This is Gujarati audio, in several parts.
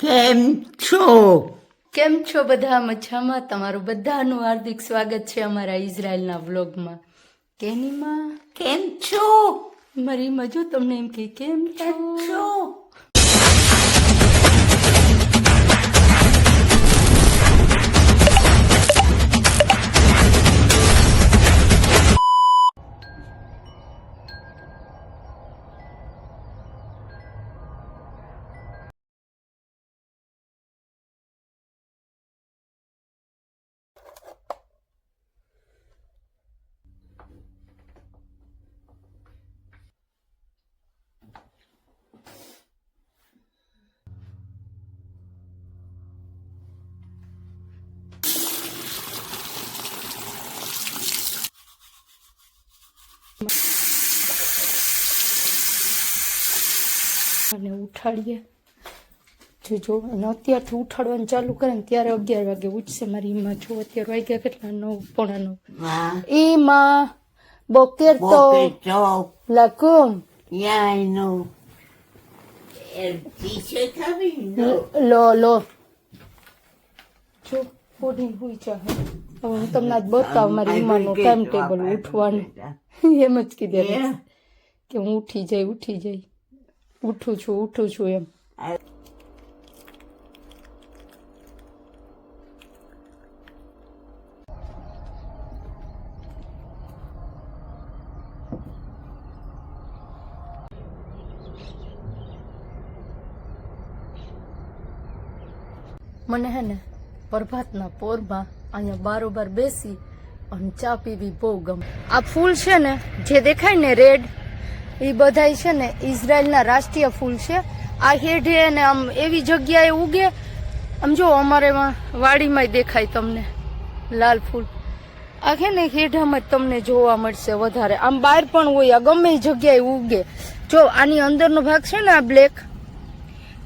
કેમ છો? કેમ છો બધા? મજામાં? તમારું બધાનું હાર્દિક સ્વાગત છે અમારા ઇઝરાયલના વ્લોગમાં. કેનીમાં કેમ છો? મારી મજો તમને એમ કે કેમ કેમ છો? છો? અને ઉઠાડીએ જો અને અત્યારથી ઉઠાડવાનું ચાલુ કરે ને ત્યારે 11 વાગે ઉઠશે મારી એમાં. જો અત્યારે વાગ્યા કેટલા? 9:45. Ma, એમાં બોકેર તો Boker Tov. Lakum Yeah, I know. Teacher coming? No. લો જો પોઢી હુઈ ચાહે. હવે હું તમને આજ બતાવ મારી ઈમાનું ટાઈમ ટેબલ ઉઠવાનું. એમ જ કીધે Yeah. કે હું ઉઠી જઈ ઉઠું છું એમ. મને હે ને પ્રભાતના પોરમાં અહીંયા બારોબાર બેસી અને ચા પીવી બહુ ગમે. આ ફૂલ છે ને જે દેખાય ને રેડ, એ બધાય છે ને ઇઝરાયલના રાષ્ટ્રીય ફૂલ છે. આ હેઠે ને આમ એવી જગ્યાએ ઉગે, આમ જો અમારે વાડીમાં દેખાય તમને લાલ ફૂલ. આ છે ને હેઠામાં જ તમને જોવા મળશે વધારે. આમ બહાર પણ હોય, આ ગમે એ જગ્યાએ ઉગે. જો આની અંદરનો ભાગ છે ને આ બ્લેક,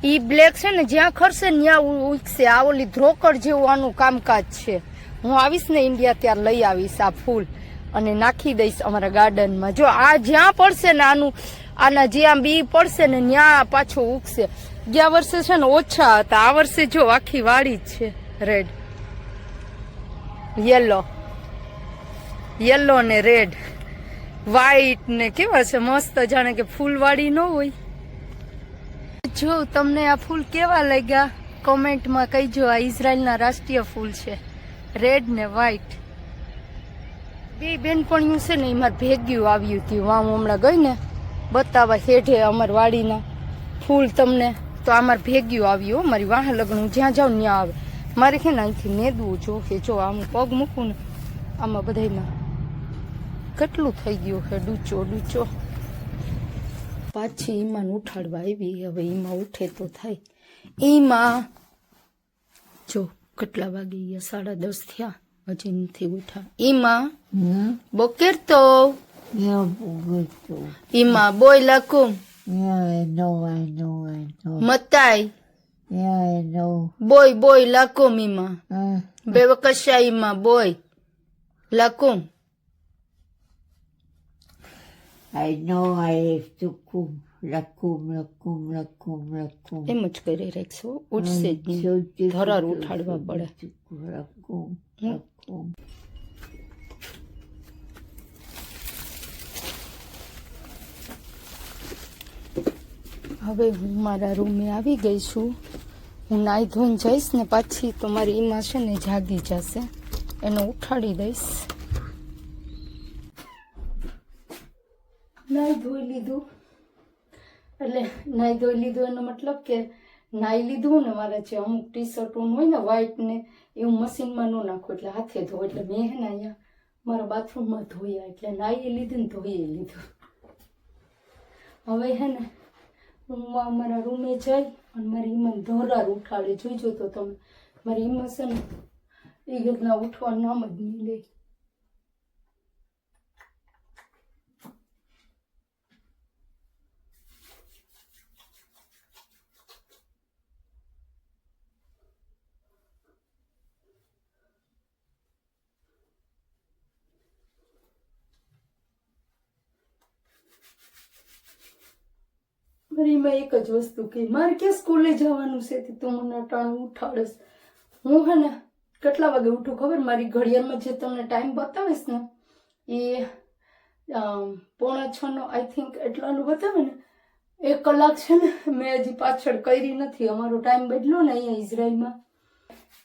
ઈ બ્લેક છે ને જ્યાં ખરશે ને ત્યાં ઉગશે. આ ઓલી ધ્રોકર જેવું આનું કામકાજ છે. હું આવીશ ને ઇન્ડિયા ત્યારે લઈ આવીશ આ ફૂલ અને નાખી દઈશ અમારા ગાર્ડનમાં. જો આ જ્યાં પડશે ને આના જ્યાં બી પડશે ને ત્યાં પાછો ઉગશે. ગયા વર્ષે છે ને ઓછા હતા, આ વર્ષે જો આખી વાડી જ છે. રેડ, યલો ને રેડ, વ્હાઈટ ને કેવા છે મસ્ત, જાણે કે ફૂલવાડી ન હોય. જો તમને આ ફૂલ કેવા લાગ્યા કોમેન્ટમાં કહીજો. આ ઇઝરાયલના રાષ્ટ્રીય ફૂલ છે, રેડ ને વ્હાઈટ. બે બેનપણીયું છે ને એમાં ભેગ્યું આવ્યું હતું. હું હમણાં ગઈ ને બતાવવા હેઠે અમાર વાડીના ફૂલ તમને, તો અમાર ભેગ્યું આવ્યું. મારી વાહ લગ્ન હું જ્યાં જાઉં ત્યાં આવે. મારે છે ને અહીંથી નેદવું જો કે જો આમ પગ મૂકું ને આમાં બધામાં કેટલું થઈ ગયું છે ડૂચો. પાછી ઈમાન ઉઠાડવા આવી. હવે ઈમાં ઉઠે તો થાય. ઈમાં જો કેટલા વાગે ગયા? 10:30 થયા, હજી નથી ઉઠા. ઈમાં બોકેર તો Yeah, Boker Tov. ઈમાં બોય લકુમ Yeah, I know. મતાય Yeah, I know. બોય લકુમ ઈમાં બેવકશા ઈમાં બોય લકુમ. I know I have to come. Lakum. એમ જ કરી રાખશો, ઉઠશે જ નહીં. ધરાર ઉઠાડવા પડે. Lakum. હવે હું મારા રૂમે આવી ગઈ છું. હું નાઈ ધોઈને જઈશ ને પાછી તો મારી ઈમાં છે ને જાગી જશે, એને ઉઠાડી દઈશ. નાઈ ધોઈ લીધું એનો મતલબ કે નાઈ લીધું ને. મારા જે અમુક ટી શર્ટો હોય ને વ્હાઈટ ને, એવું મશીનમાં ન નાખું, એટલે હાથે ધો. એટલે મેં હે ને અહીંયા મારા બાથરૂમમાં ધોયા, એટલે નાઈ લીધું ને ધોઈ લીધું. હવે હે ને હું મારા રૂમે જઈ અને મારી ઈમાન ધોરાર ઉઠાડે. જોઈજો તો તમે, મારી ઈમા છે ને એ રીતના ઉઠવાનું નામ જ નહીં લે. મારીમાં એક જ વસ્તુ કે મારે ક્યાં સ્કૂલે જવાનું છે તે તું મને અટાણું ઉઠાડસ. હું હે ને કેટલા વાગે ઉઠું ખબર? મારી ઘડિયાળમાં જે તમને ટાઈમ બતાવીશ ને એ 5:45 આઈ થિંક એટલાનું બતાવે ને. 1 કલાક છે ને મેં હજી પાછળ કરી નથી. અમારો ટાઈમ બદલો ને અહીંયા ઇઝરાયલમાં,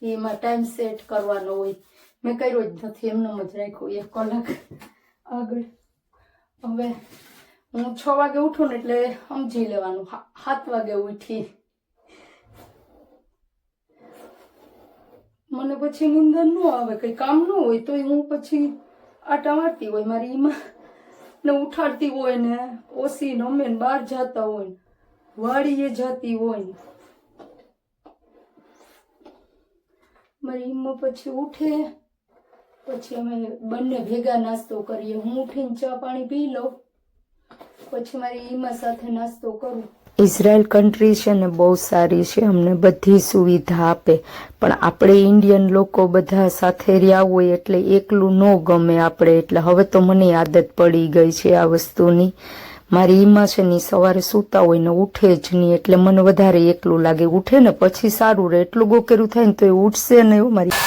એમાં ટાઈમ સેટ કરવાનો હોય. મેં કર્યો જ નથી, એમનો જ રાખ્યો 1 કલાક આગળ. હવે હું 6 વાગે ઉઠું ને એટલે સમજી લેવાનું 7 વાગે ઉઠી. મને પછી નીંદર ન આવે, કઈ કામ ન હોય તો હું પછી આટા મારતી હોય. મારી ઈમાં ને ઉઠાડતી હોય ને ઓસી નમે ને બહાર જતા હોય ને વાડીએ જતી હોય ને મારી ઈમાં પછી ઉઠે. પછી અમે બંને ભેગા નાસ્તો કરીએ. હું ઉઠીને ચા પાણી પી લઉં, પછી મારી ઈમા સાથે નાસ્તો કરું. ઇઝરાયલ કન્ટ્રી છે ને બહુ સારી છે, અમને બધી સુવિધા આપે. પણ આપણે ઇન્ડિયન લોકો બધા સાથે રહ્યા હોય એટલે એકલું ન ગમે આપણે. એટલે હવે તો મને આદત પડી ગઈ છે આ વસ્તુની. મારી ઈમા છે ને સવારે સૂતા હોય ને ઉઠે જ નહીં, એટલે મને વધારે એકલું લાગે. ઉઠે ને પછી સારું રહે, એટલું ગોકેરું થાય ને તો એ ઉઠશે ને એવું મારી.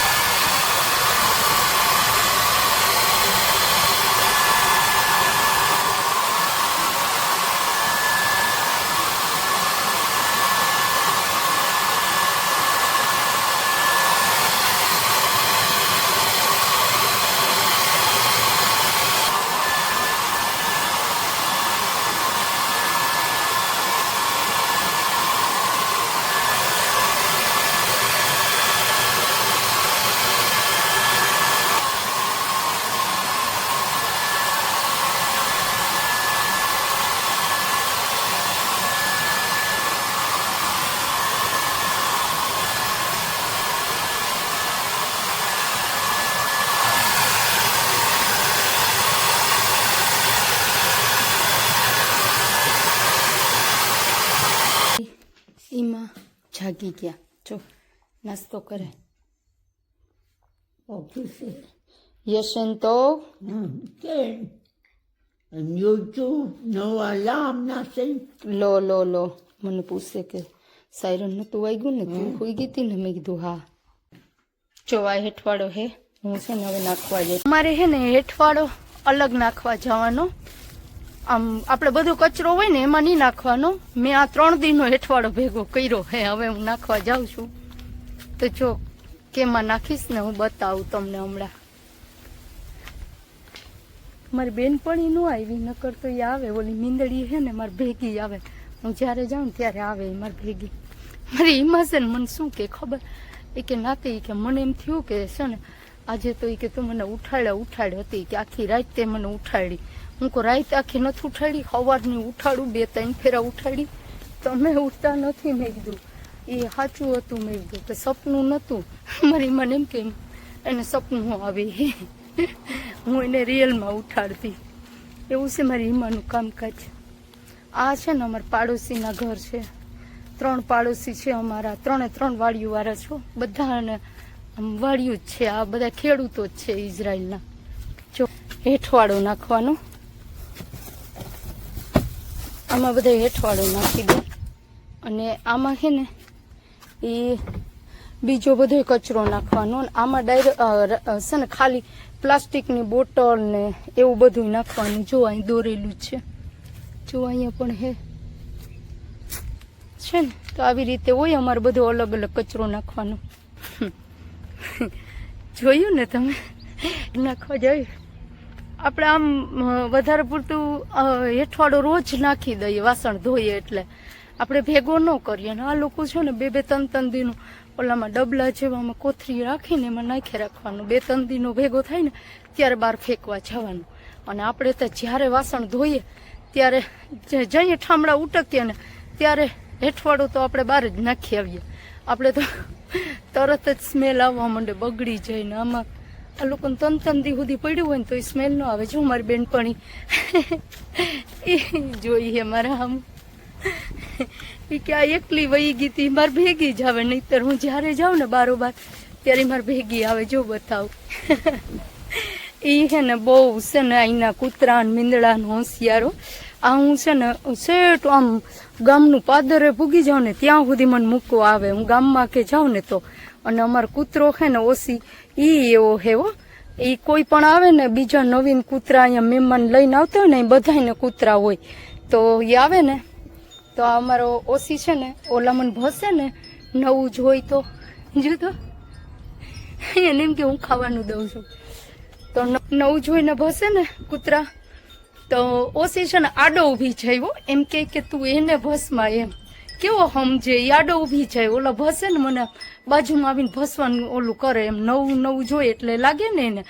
ઈમાં જાગી ગયા, જો નાસ્તો કરે. યશન તો כן. En YouTube no alarm, nothing. લો મને પૂછે કે સાયરન નતું વાગ્યું ને તું હોઈ ગઈ હતી ને? મેં કીધું હા. જો આ હેઠવાડો હે, હું છે ને હવે નાખવા જાય. અમારે હે ને હેઠવાડો અલગ નાખવા જવાનો. આમ આપણે બધો કચરો હોય ને એમાં નહીં નાખવાનો. મેં આ 3 દિનનો હેઠવાડો ભેગો કર્યો હે, હવે હું નાખવા જાઉં છું. તો જો કેમાં નાખીશ ને હું બતાવું તમને હમણાં. મારી બેનપણી નો આવી, નકર તો એ આવે. ઓલી મીંદડી હે ને મારી ભેગી આવે. હું જ્યારે જાઉં ને ત્યારે આવે મારી ભેગી. મારી ઈમાસન મને શું કે ખબર, એ કે નાતે કે મને એમ થયું કે છે ને આજે તો એ કે તું મને ઉઠાડી હતી કે આખી રાત તે મને ઉઠાડી. હું કહું રાત આખી નથી ઉઠાડી, સવારની ઉઠાડું 2-3 ફેરા ઉઠાડી, તમે ઉઠતા નથી. મેં કીધું એ સાચું હતું. મેં કીધું કે સપનું નહોતું. મારી મને એમ કે એને સપનું આવે, હું એને રિયલમાં ઉઠાડતી. એવું છે મારી ઈમાનું કામકાજ. આ છે ને અમારા પાડોશીના ઘર છે. 3 પાડોશી છે અમારા, 3 વાડીઓ વાળા છો. બધાને વાડીઓ જ છે, આ બધા ખેડૂતો જ છે ઇઝરાયલના. જો હેઠવાડો નાખવાનો, આમાં બધા હેઠવાડો નાખી દો. અને આમાં છે ને એ બીજો બધો કચરો નાખવાનો. આમાં ડાયરેક્ટ છે ને ખાલી પ્લાસ્ટિકની બોટલ ને એવું બધું નાખવાનું. જો અહીં દોરેલું છે, જો અહીંયા પણ હે છે ને. તો આવી રીતે હોય અમારે બધો અલગ અલગ કચરો નાખવાનો. જોયું ને તમે? નાખવા જાય આપણે આમ વધારે પૂરતું હેઠવાડો રોજ નાખી દઈએ, વાસણ ધોઈએ એટલે આપણે ભેગો ન કરીએ. અને આ લોકો છે ને 2-3 દીનું ઓલામાં ડબલા જેવામાં કોથરી રાખીને એમાં નાખી રાખવાનું. 2-3 દીનો ભેગો થાય ને ત્યારે બહાર ફેંકવા જવાનું. અને આપણે તો જ્યારે વાસણ ધોઈએ ત્યારે જઈએ ઠામડા ઉટકીએ ને ત્યારે હેઠવાડો તો આપણે બહાર જ નાખી આવીએ. આપણે તો તરત જ સ્મેલ આવવા માંડે, બગડી જાય ને. આમાં આ લોકોને 3 દી સુધી પડ્યું હોય ને તો એ સ્મેલ ન આવે. જો મારી બેનપણી એ જોઈએ મારા આમ એ કે આ એકલી વહી ગઈ હતી, મારે ભેગી જ આવે. નહીતર હું જ્યારે જાઉં ને બારોબાર ત્યારે મારે ભેગી આવે. જો બતાવું એ છે ને બહુ છે ને અહીંના કૂતરા મીંદડા હોશિયારો. આ હું છે ને સેટ આમ ગામનું પાદરે પૂગી જાઉં ને ત્યાં સુધી મને મૂકવા આવે. હું ગામમાં કે જાઉં ને તો. અને અમારો કૂતરો છે ને ઓછી ઈ એવો હેવો, એ કોઈ પણ આવે ને બીજા નવીન કૂતરા અહીંયા મહેમાન લઈને આવતા હોય ને એ બધાને કૂતરા હોય તો એ આવે ને તો આ અમારો ઓછી છે ને ઓલા મને ભસે ને નવું જ હોય તો જોતો એને એમ કે હું ખાવાનું દઉં છું તો નવું જોઈને ભસે ને કૂતરા તો ઓછી છે ને આડો ઊભી જાય એમ કે તું એને ભસમાં એમ કેવો સમજે એ આડો ઊભી જાય. ઓલા ભસે ને મને બાજુમાં આવીને ભસવાનું ઓલું કરે એમ નવું જોઈએ એટલે લાગે ને એને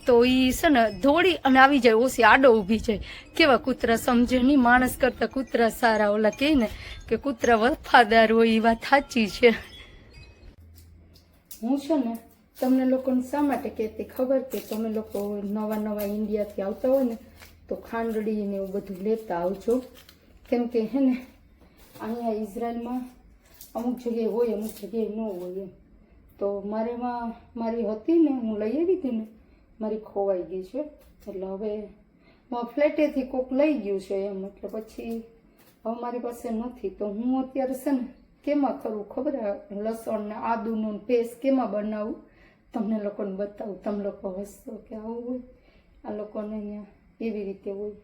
તો એ છે ને દોડી અને આવી જાય. ઓછી આડો ઊભી જાય. કેવા કૂતરા સમજે નહીં, માણસ કરતા કૂતરા સારા. ઓલા કહે ને કે કૂતરા વફાદાર હોય એ વાત સાચી છે. હું છે ને તમને લોકોને શા માટે કહેતી ખબર કે તમે લોકો નવા ઇન્ડિયાથી આવતા હોય ને તો ખાંડડી ને એવું બધું લેતા આવજો. કેમ કે હે ને અહીંયા ઇઝરાયલમાં અમુક જગ્યાએ હોય અમુક જગ્યાએ ન હોય એમ. તો મારી હતી ને હું લઈ આવી હતી ને મારી ખોવાઈ ગઈ છે એટલે હવે ફ્લેટેથી કોક લઈ ગયું છે એમ એટલે પછી હવે મારી પાસે નથી. તો હું અત્યારે છે ને કેમાં કરું ખબર લસણ ને આદુનું પેસ્ટ કેમાં બનાવું તમને લોકોને બતાવું. તમે લોકો હસતો કે આવું હોય આ લોકોને અહીંયા એવી રીતે હોય.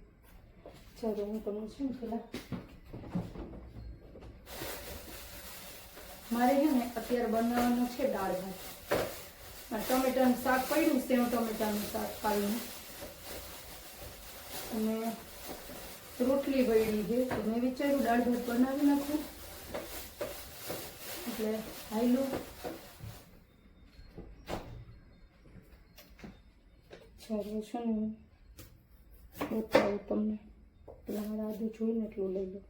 ચાલો હું તમને શું પેલા મારે છે ને અત્યારે બનાવવાનું છે દાળ ભાત. ટમેટાનું શાક પડ્યું સેવ ટમેટાનું શાક પાડીને અને રોટલી વળી છે તો મેં વિચાર્યું દાળ ભાત બનાવી નાખું એટલે હાઈલું. ચાલો છે ને બતાવું તમને. પેલા મારે આદુ જોઈને એટલું લઈ લો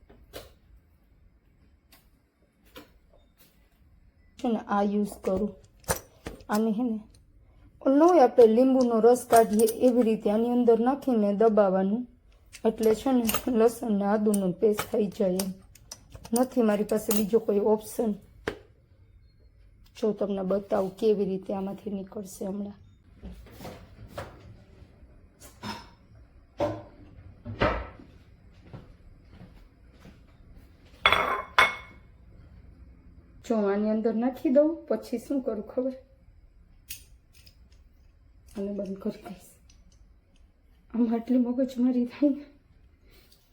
છે ને આ યુઝ કરું. આને હે ને ઓલો હોય આપણે લીંબુનો રસ કાઢીએ એવી રીતે આની અંદર નાખીને દબાવવાનું એટલે છે ને લસણ ને આદુનો પેસ્ટ થઈ જાય એમ. નથી મારી પાસે બીજો કોઈ ઓપ્શન. જો તમને બતાવું કેવી રીતે આમાંથી નીકળશે હમણાં. જો આની અંદર નાખી દઉં પછી શું કરું ખબર અને બંધ કરી દઈશ. આમાં આટલી મગજમારી થાય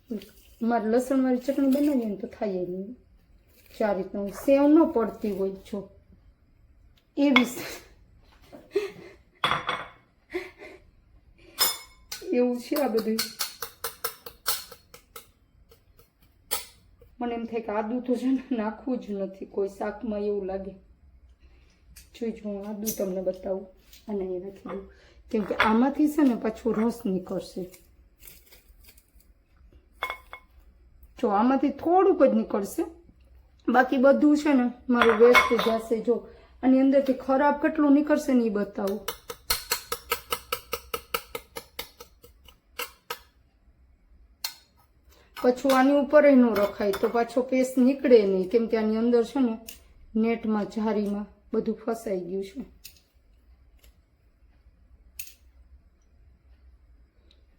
ને મારે લસણવાળી ચટણી બનાવીએ ને તો થાય નહીં. ચાર રીતનું સેવ ન પડતી હોય જો એવી એવું છે આ બધું. મને એમ થાય કે આદુ તો છે ને નાખવું જ નથી કોઈ શાકમાં એવું લાગે. જોઈજો હું આદુ તમને બતાવું અને એ રાખી દઉં કેમ કે આમાંથી છે ને પાછું રસ નીકળશે. જો આમાંથી થોડુંક જ નીકળશે બાકી બધું છે ને મારું વેસ્ટ જશે. જો આની અંદરથી ખરાબ કેટલું નીકળશે ને એ બતાવું. પાછું આની ઉપર ન રખાય તો પાછો પેસ્ટ નીકળે નહીં કેમ કે આની અંદર છે ને નેટમાં જારીમાં બધું ફસાઈ ગયું છે.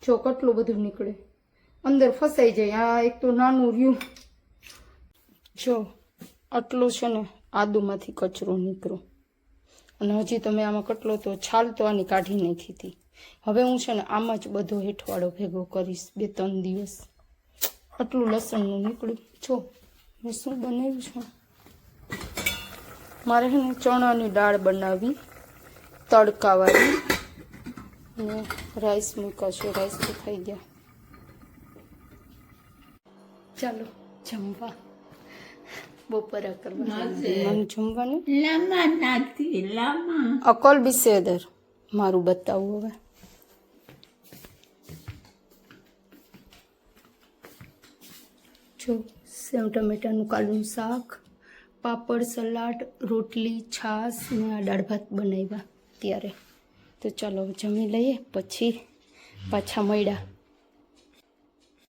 જો કેટલું બધું નીકળે અંદર ફસાઈ જાય. આ એક તો નાનું રહ્યું. જો આટલું છે ને આદુમાંથી કચરો નીકળ્યો અને હજી તો મેં આમાં કેટલો તો છાલ તો આની કાઢી નાખી હતી. હવે હું છે ને આમાં જ બધો હેઠવાડો ભેગો કરીશ 2-3 દિવસ. આટલું લસણનું નીકળ્યું. જો મેં શું બનાવ્યું છે મારે છે ને ચણાની દાળ બનાવી તડકાવાળી અને રાઈસ મૂકાશે. રાઈસ તો થઈ ગયા. ચાલો જમવા બપોરા કરવા મને જમવાનું અકોલ બિસેદર મારું બતાવું. હવે જો સેવ ટમેટાનું કાલું શાક પાપડ સલાડ રોટલી છાશ ને આ દાળ ભાત બનાવ્યા ત્યારે. તો ચાલો જમી લઈએ પછી પાછા મળ્યા.